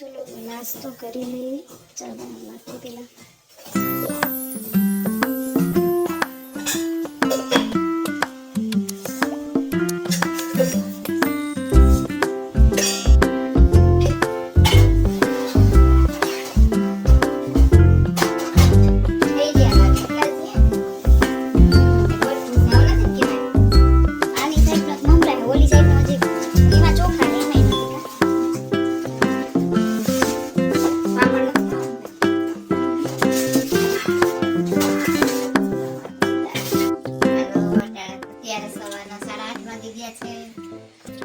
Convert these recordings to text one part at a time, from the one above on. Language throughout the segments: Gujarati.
चलो नाश्तो કરી લઈએ ચા નાખી પેલા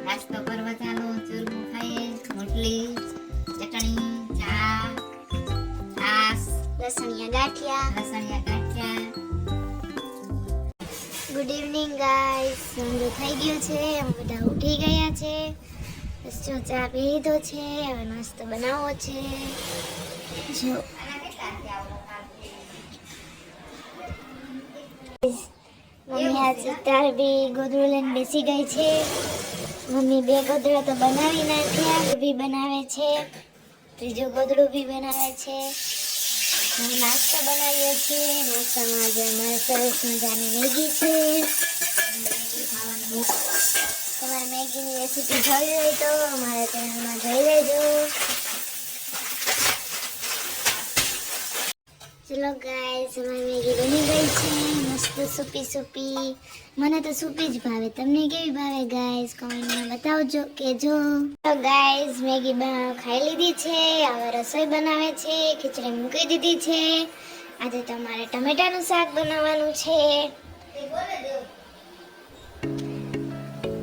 नास्तो करवा चालो चूरमू खाए रोटली चटनी चा छास લસણિયા ગાંઠિયા ગુડ ઇવનિંગ ગાઈસ સંજો થઈ ગયો છે અમે બધા ઉઠી ગયા છે બસ જો ચા પી લીધો છે હવે નાસ્તો બનાવવો છે જો મમ્મી આજે તાર બી ગોદડું લઈને બેસી ગઈ છે મમ્મી બે ગોદડા તો બનાવી નાખ્યા બી બનાવે છે ત્રીજો ગોદડું બી બનાવે છે નાસ્તો બનાવ્યો છે નાસ્તામાં આજે અમારે સરસ મજાની મેગી છે તમારે મેગીની રેસીપી જોઈ હોય તો અમારા ચેનલમાં જોઈ લેજો ચલો ગાઈસ અમારી મેગી બની ગઈ છે મસ્ત સૂપી મને તો સૂપી જ ભાવે તમને કેવી ભાવે ગાઈસ કોમેન્ટમાં બતાવજો કેજો તો ગાઈસ મેગી ખાઈ લીધી છે હવે રસોઈ બનાવે છે ખીચડી મૂકી દીધી છે આજે તમારે ટમેટાનું શાક બનાવવાનું છે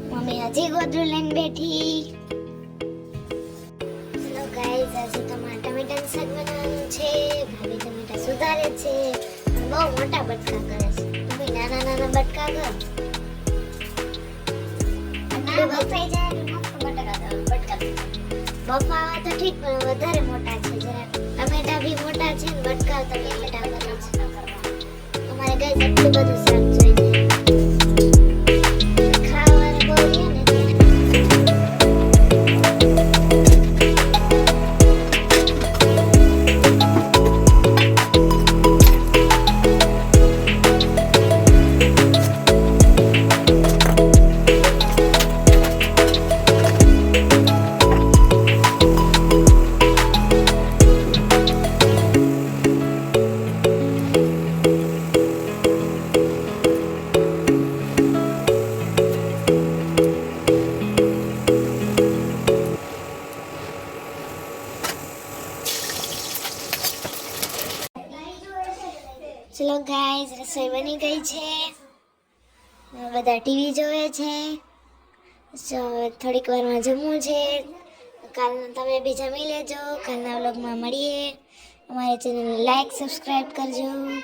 મમ્મી હજી ગોદડું લઈને બેઠી ચલો ગાઈસ આજે તમારે ટમેટાનું શાક બનાવવાનું છે ભાભી ટમેટા સુધારે છે બહુ મોટા બટકા કરે છે તમે નાના બટકા કર બફાઈ જાય બફાવા તો ઠીક પણ વધારે મોટા છે જરા ટમેટા બી મોટા છે ને બટકા તમે મોટા કરે છે તમારે ગાઈસ એટલું બધું શાક જોઈએ ખાવાનું બહુ છે ને ચલો ગાઈસ રસોઈ બની ગઈ છે બધા ટીવી જોવે છે થોડીક વારમાં જમવું છે કાલના તમે બી જમી લેજો કાલના વ્લોગમાં મળીએ અમારી ચેનલને લાઈક સબસ્ક્રાઇબ કરજો